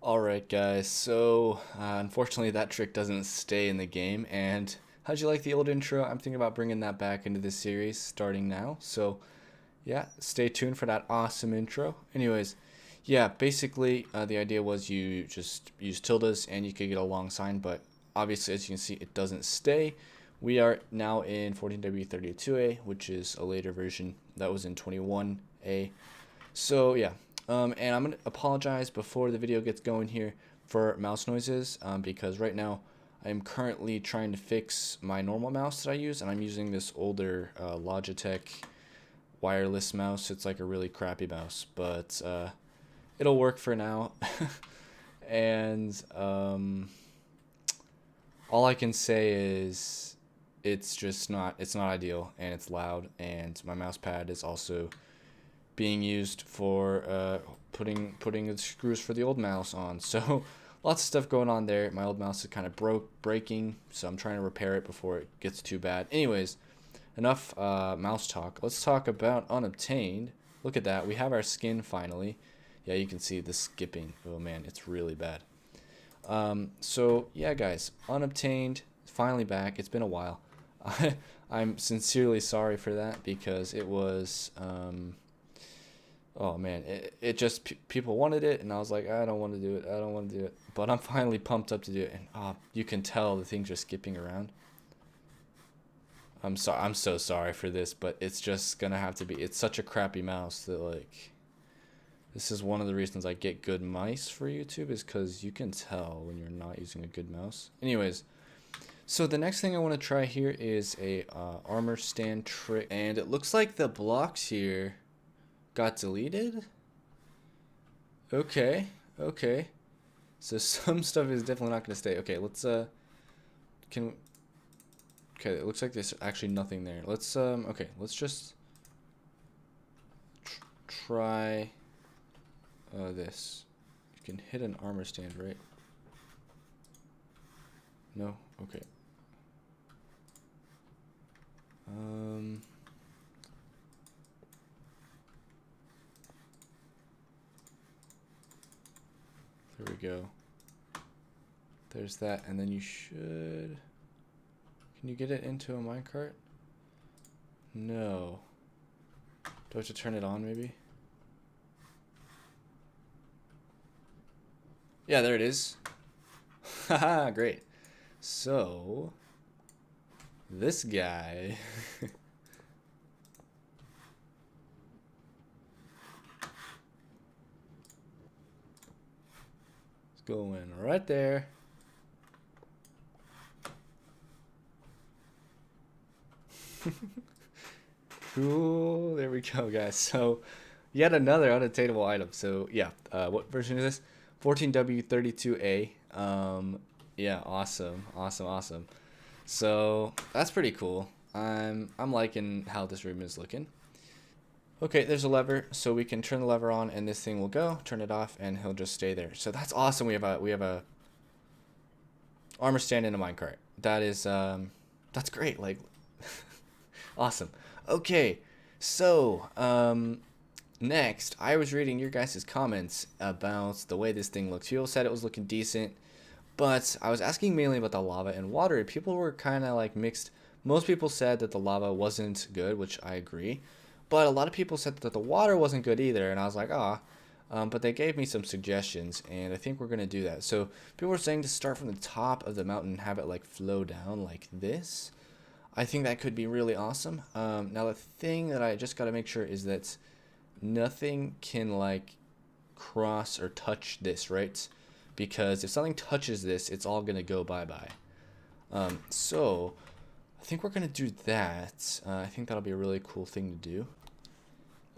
Alright guys, so unfortunately that trick doesn't stay in the game, and how'd you like the old intro? I'm thinking about bringing that back into this series starting now, so yeah, stay tuned for that awesome intro. Anyways, yeah, basically the idea was you just use tildes and you could get a long sign, but obviously as you can see it doesn't stay. We are now in 14W32A, which is a later version that was in 21A. So yeah, and I'm gonna apologize before the video gets going here for mouse noises, because right now I'm currently trying to fix my normal mouse that I use, and I'm using this older Logitech wireless mouse. It's like a really crappy mouse, but it'll work for now. And all I can say is it's not ideal, and it's loud, and my mouse pad is also being used for putting the screws for the old mouse on. So lots of stuff going on there. My old mouse is kind of breaking, so I'm trying to repair it before it gets too bad. Anyways, enough mouse talk. Let's talk about Unobtained. Look at that. We have our skin finally. Yeah, you can see the skipping. Oh man, it's really bad. So yeah, guys, Unobtained finally back. It's been a while. I'm sincerely sorry for that because it was oh man, it just people wanted it, and I was like, I don't want to do it. I don't want to do it. But I'm finally pumped up to do it, and you can tell the things are skipping around. I'm sorry. I'm so sorry for this, but it's just gonna have to be. It's such a crappy mouse that like this is one of the reasons I get good mice for YouTube, is because you can tell when you're not using a good mouse. Anyways, so the next thing I want to try here is a armor stand trick, and it looks like the blocks here got deleted. Okay, okay. So some stuff is definitely not gonna stay. Okay, let's can okay, it looks like there's actually nothing there. Let's okay, let's just try this. You can hit an armor stand, right? No? Okay. There we go. There's that, and then you should... Can you get it into a minecart? No. Do I have to turn it on, maybe? Yeah, there it is. Haha, great. So, this guy... is going right there. Cool. There we go, guys. So, yet another unattainable item. So, yeah. What version is this? 14W32A. Yeah, awesome. Awesome, awesome. So, that's pretty cool. I'm liking how this room is looking. Okay, there's a lever, so we can turn the lever on and this thing will go, turn it off, and he'll just stay there. So that's awesome. We have a armor stand in a minecart. That is that's great. Like awesome. Okay, so next, I was reading your guys' comments about the way this thing looks. People said it was looking decent, but I was asking mainly about the lava and water. People were kind of like mixed. Most people said that the lava wasn't good, which I agree, but a lot of people said that the water wasn't good either, and I was like, ah. But they gave me some suggestions, and I think we're gonna do that. So people were saying to start from the top of the mountain and have it like flow down like this. I think that could be really awesome. Now the thing that I just got to make sure is that nothing can like cross or touch this, right? Because if something touches this, it's all gonna go bye-bye. So I think we're gonna do that. I think that'll be a really cool thing to do.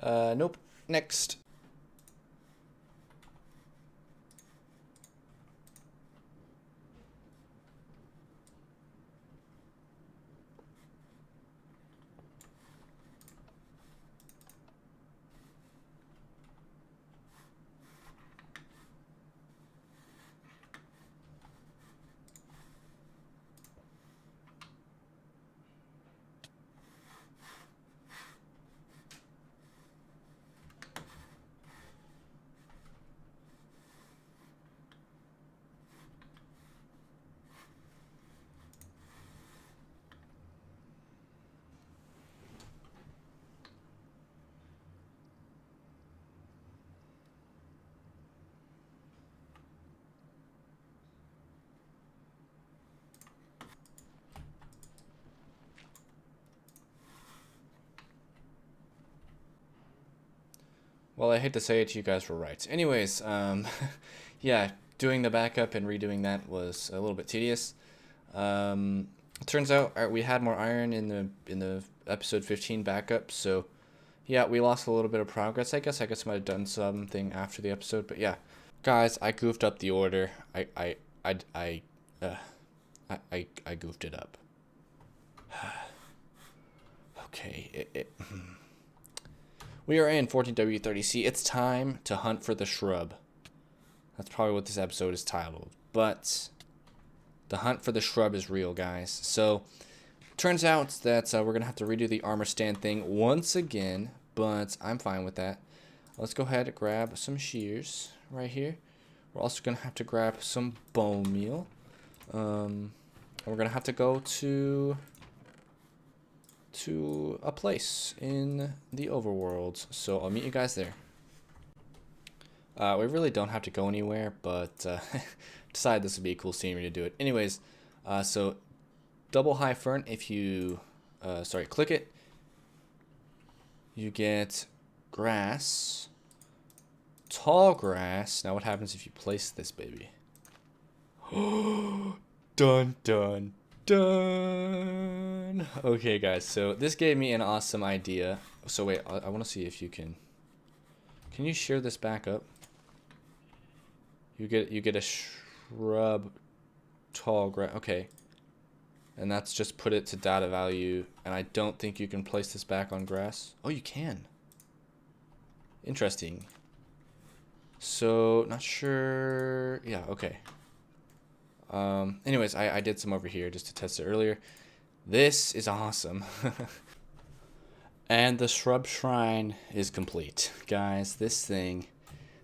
Nope. Next. Well, I hate to say it, you guys were right. Anyways, yeah, doing the backup and redoing that was a little bit tedious. It turns out we had more iron in the episode 15 backup, so yeah, we lost a little bit of progress. I guess I might have done something after the episode, but yeah, guys, I goofed up the order. Uh, I goofed it up. Okay, we are in 14W30C. It's time to hunt for the shrub. That's probably what this episode is titled. But the hunt for the shrub is real, guys. So, turns out that we're going to have to redo the armor stand thing once again, but I'm fine with that. Let's go ahead and grab some shears right here. We're also going to have to grab some bone meal. And we're going to have to go to a place in the overworld. So I'll meet you guys there. We really don't have to go anywhere, but decided this would be a cool scenery to do it. Anyways, so double high fern, if you, click it, you get grass, tall grass. Now what happens if you place this baby? Dun, dun, done. Okay, guys, so this gave me an awesome idea. So wait, I want to see if you can you share this back up? You get a shrub, tall grass. Okay, and that's just put it to data value, and I don't think you can place this back on grass. Oh, you can. Interesting. So not sure. Yeah, okay. Anyways, I did some over here just to test it earlier. This is awesome. And the shrub shrine is complete. Guys, this thing,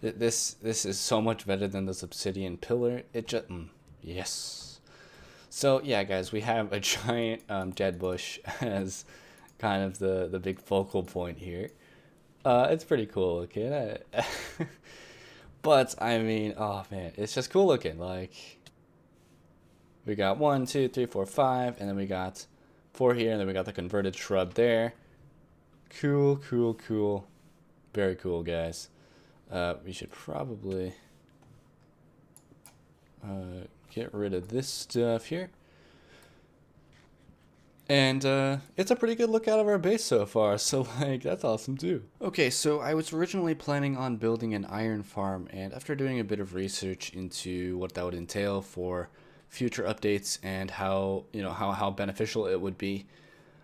this is so much better than this obsidian pillar. It just, yes. So yeah, guys, we have a giant dead bush as kind of the big focal point here. It's pretty cool looking. But I mean, oh man, it's just cool looking. Like, we got 1, 2, 3, 4, 5, and then we got 4 here, and then we got the converted shrub there. Cool, cool, cool. Very cool, guys. We should probably get rid of this stuff here. And it's a pretty good look out of our base so far, so like, that's awesome too. Okay, so I was originally planning on building an iron farm, and after doing a bit of research into what that would entail for future updates and how, you know, how beneficial it would be,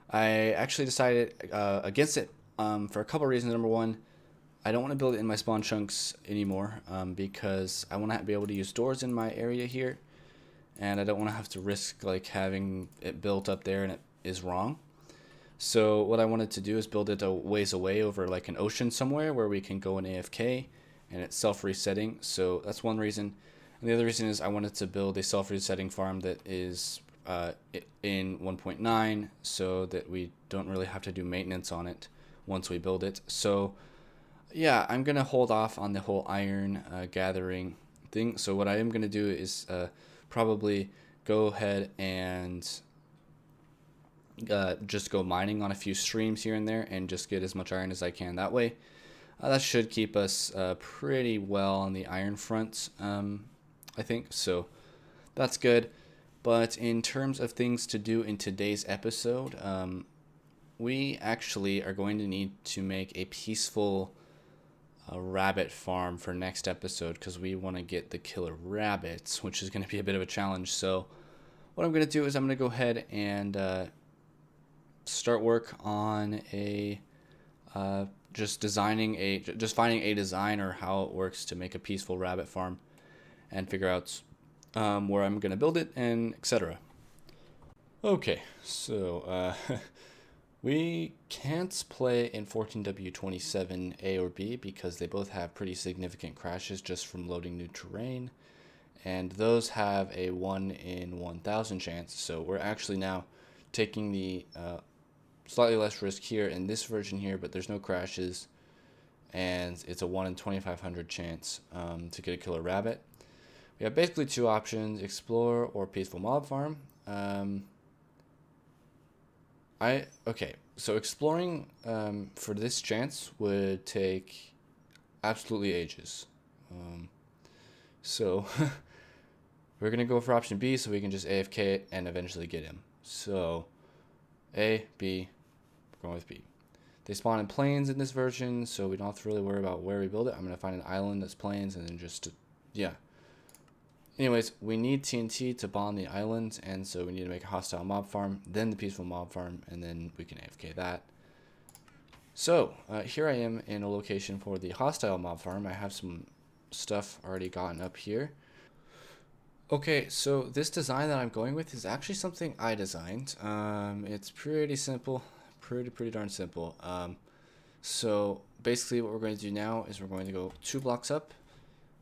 I actually decided against it for a couple of reasons. Number one, I don't want to build it in my spawn chunks anymore because I want to be able to use doors in my area here, and I don't want to have to risk like having it built up there and it is wrong. So what I wanted to do is build it a ways away over like an ocean somewhere where we can go in AFK and it's self-resetting. So that's one reason. And the other reason is I wanted to build a self-resetting farm that is in 1.9 so that we don't really have to do maintenance on it once we build it. So yeah, I'm gonna hold off on the whole iron gathering thing. So what I am gonna do is probably go ahead and just go mining on a few streams here and there and just get as much iron as I can that way. That should keep us pretty well on the iron front, I think. So that's good. But in terms of things to do in today's episode, we actually are going to need to make a peaceful rabbit farm for next episode because we want to get the killer rabbits, which is going to be a bit of a challenge. So what I'm going to do is I'm going to go ahead and start work on a just finding a design or how it works to make a peaceful rabbit farm and figure out where I'm going to build it and etc. Okay, so we can't play in 14W27A or B because they both have pretty significant crashes just from loading new terrain, and those have a 1 in 1,000 chance. So we're actually now taking the slightly less risk here in this version here, but there's no crashes, and it's a 1 in 2,500 chance to get a killer rabbit. We have basically two options: explore or peaceful mob farm. So exploring for this chance would take absolutely ages. So we're gonna go for option B so we can just AFK it and eventually get him. So A, B, we're going with B. They spawn in plains in this version, so we don't have to really worry about where we build it. I'm gonna find an island that's plains and then just, yeah. Anyways, we need TNT to bomb the island, and so we need to make a hostile mob farm, then the peaceful mob farm, and then we can AFK that. So, here I am in a location for the hostile mob farm. I have some stuff already gotten up here. Okay, so this design that I'm going with is actually something I designed. It's pretty simple, pretty darn simple. So basically what we're going to do now is we're going to go 2 blocks up,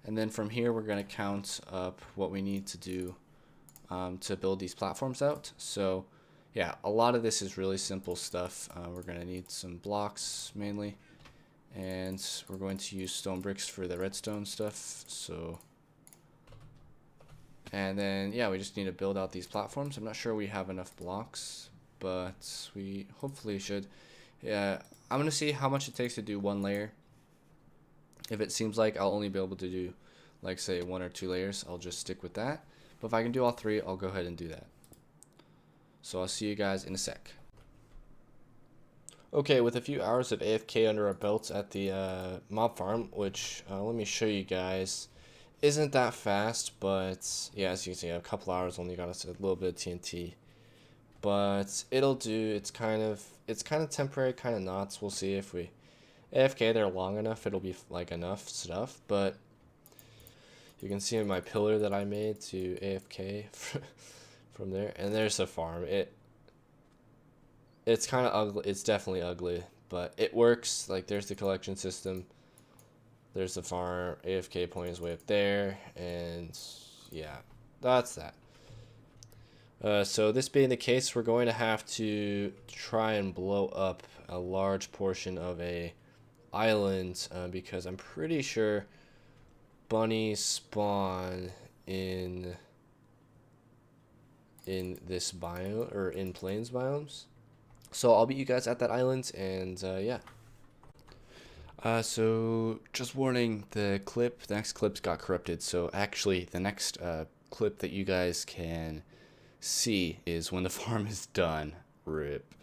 and then from here we're going to count up what we need to do to build these platforms out. So yeah, a lot of this is really simple stuff. We're going to need some blocks mainly, and we're going to use stone bricks for the redstone stuff. So, and then yeah, we just need to build out these platforms. I'm not sure we have enough blocks, but we hopefully should. Yeah, I'm gonna see how much it takes to do 1 layer. If it seems like I'll only be able to do, like, say 1 or 2 layers, I'll just stick with that. But if I can do all 3, I'll go ahead and do that. So I'll see you guys in a sec. Okay, with a few hours of AFK under our belts at the mob farm, which let me show you guys, isn't that fast, but yeah, as you can see, a couple hours only got us a little bit of TNT. But it'll do. It's kind of temporary, kind of not. So we'll see if we AFK there long enough, it'll be like enough stuff. But you can see in my pillar that I made to AFK from there, and there's the farm. It's kind of ugly. It's definitely ugly, but it works. Like, there's the collection system. There's the farm. AFK point is way up there, and yeah, that's that. So this being the case, we're going to have to try and blow up a large portion of a island because I'm pretty sure bunnies spawn in this biome or in plains biomes. So I'll meet you guys at that island, and yeah. So just warning, the next clips got corrupted. So actually, the next clip that you guys can see is when the farm is done. RIP.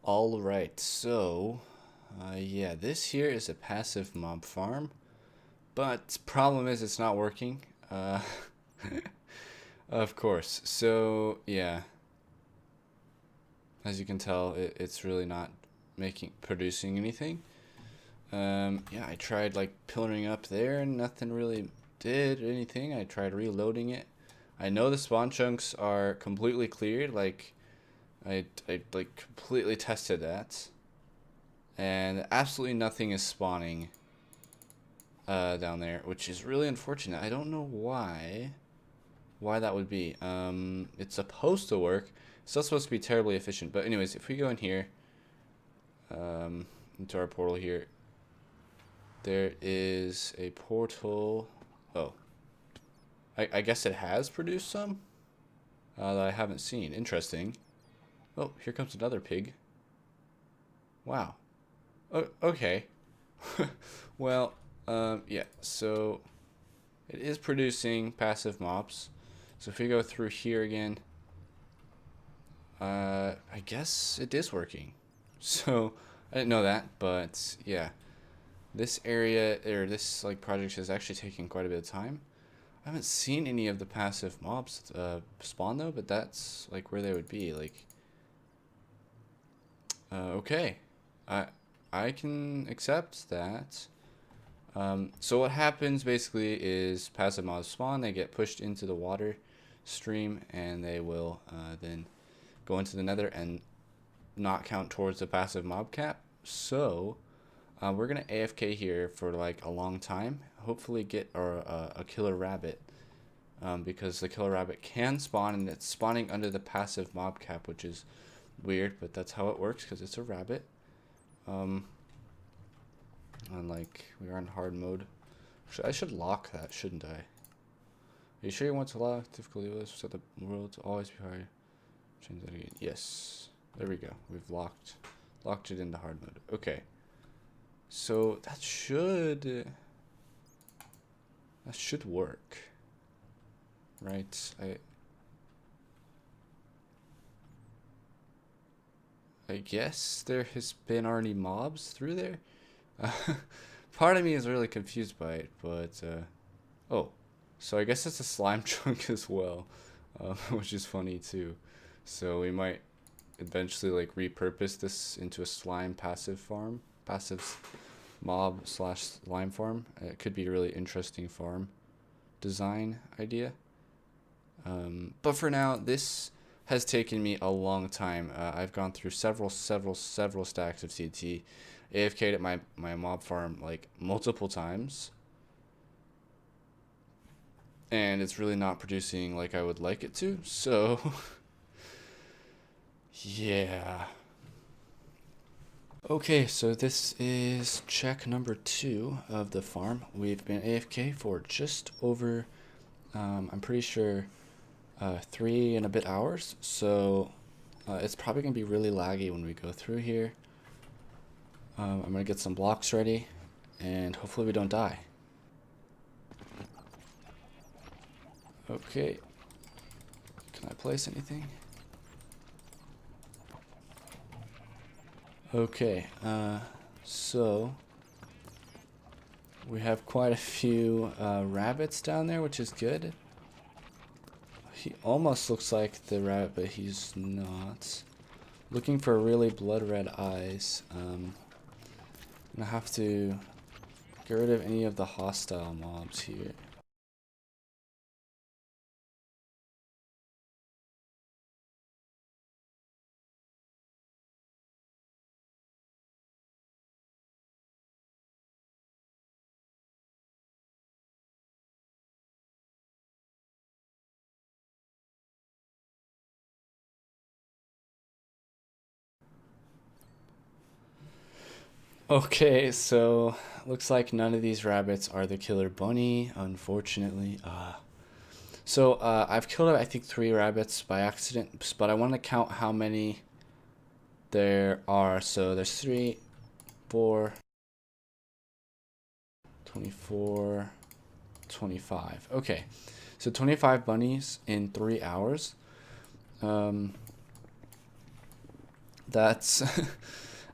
All right, so yeah, this here is a passive mob farm, but problem is it's not working. Of course. So yeah, as you can tell, it's really not producing anything. Yeah, I tried like pillaring up there and nothing really did anything. I tried reloading it. I know the spawn chunks are completely cleared. Like, I like completely tested that, and absolutely nothing is spawning down there, which is really unfortunate. I don't know why that would be. It's supposed to work. It's not supposed to be terribly efficient. But anyways, if we go in here, into our portal here, there is a portal. Oh, I guess it has produced some that I haven't seen. Interesting. Oh, here comes another pig. Wow. Oh, okay. Well, yeah, so it is producing passive mobs. So if we go through here again, I guess it is working. So I didn't know that, but yeah, this area or this like project has actually taken quite a bit of time. I haven't seen any of the passive mobs spawn though, but that's like where they would be. Like, okay, I can accept that. So what happens basically is passive mobs spawn, they get pushed into the water stream, and they will then go into the nether and not count towards the passive mob cap. So we're gonna AFK here for like a long time, hopefully get a killer rabbit, because the killer rabbit can spawn, and it's spawning under the passive mob cap, which is weird, but that's how it works because it's a rabbit. And like, we are in hard mode. I should lock that, shouldn't I? Are you sure you want to lock difficulty list? Set the world to always be hard. Change that again. Yes. There we go. We've locked it into hard mode. Okay. So that should work, right? I guess there has been already mobs through there. Uh, part of me is really confused by it, but oh, so I guess it's a slime chunk as well, which is funny too. So we might eventually like repurpose this into a slime passive mob slash slime farm. It could be a really interesting farm design idea. But for now, this has taken me a long time. I've gone through several stacks of CT, AFK'd at my mob farm like multiple times, and it's really not producing like I would like it to. So, yeah. Okay, so this is check number 2 of the farm. We've been AFK for just over, I'm pretty sure, 3 and a bit hours. So it's probably going to be really laggy when we go through here. I'm going to get some blocks ready, and hopefully we don't die. Okay. Can I place anything? Okay, so we have quite a few rabbits down there, which is good. He almost looks like the rabbit, but he's not. Looking for really blood red eyes. I'm gonna have to get rid of any of the hostile mobs here. Okay, so looks like none of these rabbits are the killer bunny, unfortunately. I've killed I think 3 rabbits by accident, but I want to count how many there are. So there's 3, 4, 24, 25. Okay, so 25 bunnies in 3 hours. That's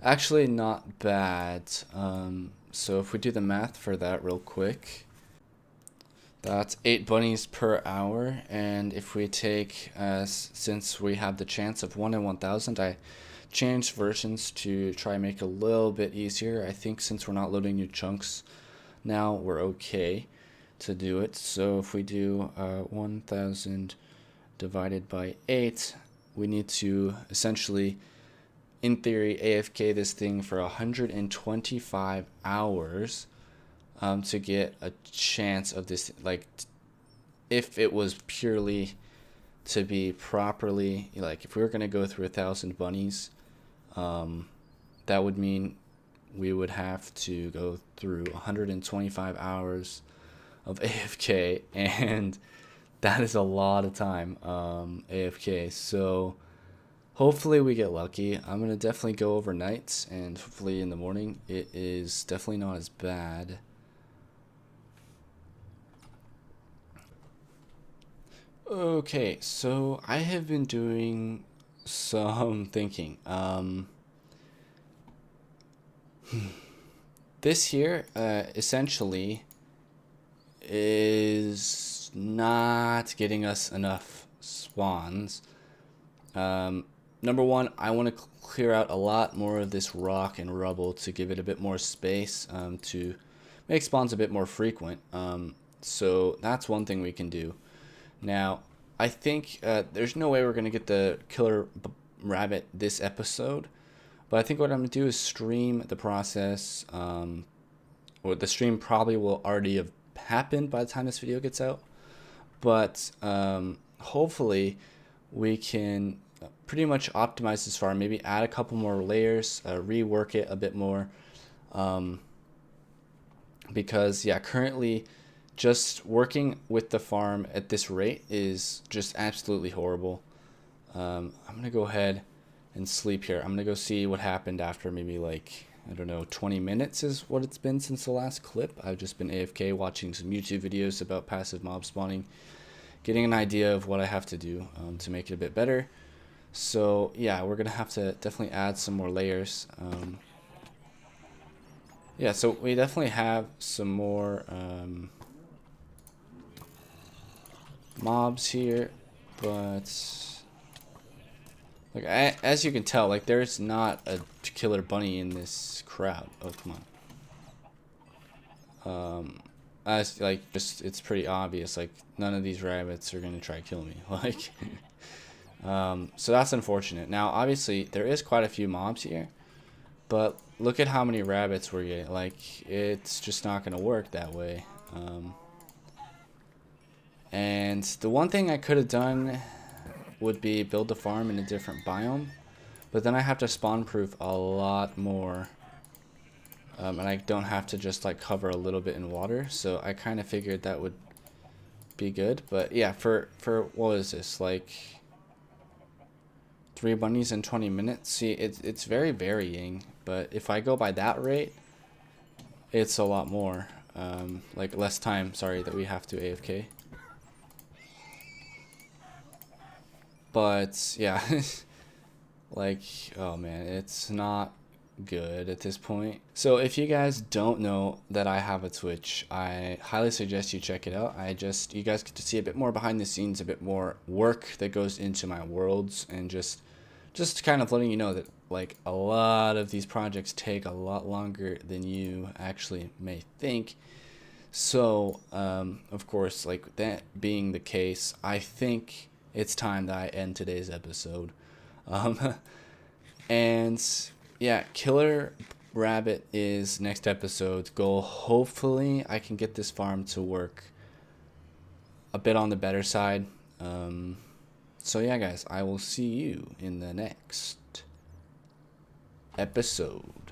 actually not bad. So if we do the math for that real quick, that's 8 bunnies per hour. And if we take, since we have the chance of 1 in 1,000, I changed versions to try and make it a little bit easier. I think since we're not loading new chunks now, we're okay to do it. So if we do 1,000 divided by 8, we need to essentially, in theory, AFK this thing for 125 hours to get a chance of this, like, if it was purely to be properly, like, if we were going to go through 1,000 bunnies, that would mean we would have to go through 125 hours of AFK, and that is a lot of time AFK. So hopefully we get lucky. I'm gonna definitely go overnight, and hopefully in the morning it is definitely not as bad. Okay, so I have been doing some thinking. This here essentially is not getting us enough spawns. Number one, I want to clear out a lot more of this rock and rubble to give it a bit more space to make spawns a bit more frequent. So that's one thing we can do. Now, I think there's no way we're going to get the killer rabbit this episode, but I think what I'm going to do is stream the process, or the stream probably will already have happened by the time this video gets out, but hopefully we can pretty much optimize this farm, maybe add a couple more layers, rework it a bit more, because yeah, currently just working with the farm at this rate is just absolutely horrible. I'm gonna go ahead and sleep here. I'm gonna go see what happened after maybe like I don't know, 20 minutes is what it's been since the last clip. I've just been AFK watching some YouTube videos about passive mob spawning, getting an idea of what I have to do to make it a bit better. So yeah, we're gonna have to definitely add some more layers. Yeah, so we definitely have some more mobs here, but like as you can tell, like there's not a killer bunny in this crowd. Oh, come on. As like just it's pretty obvious. Like none of these rabbits are gonna try to kill me. Like, so that's unfortunate. Now, obviously, there is quite a few mobs here, but look at how many rabbits we're getting. Like, it's just not gonna work that way. And the one thing I could have done would be build the farm in a different biome, but then I have to spawn proof a lot more, and I don't have to just like cover a little bit in water, so I kind of figured that would be good. But yeah, for what is this, like 3 bunnies in 20 minutes? See, it's very varying, but if I go by that rate, it's a lot more, like less time, sorry, that we have to AFK. But yeah, like, oh man, it's not good at this point. So if you guys don't know that I have a Twitch, I highly suggest you check it out. You guys get to see a bit more behind the scenes, a bit more work that goes into my worlds, and just kind of letting you know that like a lot of these projects take a lot longer than you actually may think. So, of course, like that being the case, I think it's time that I end today's episode. Um, and yeah, Killer Rabbit is next episode's goal. Hopefully, I can get this farm to work a bit on the better side. So yeah, guys, I will see you in the next episode.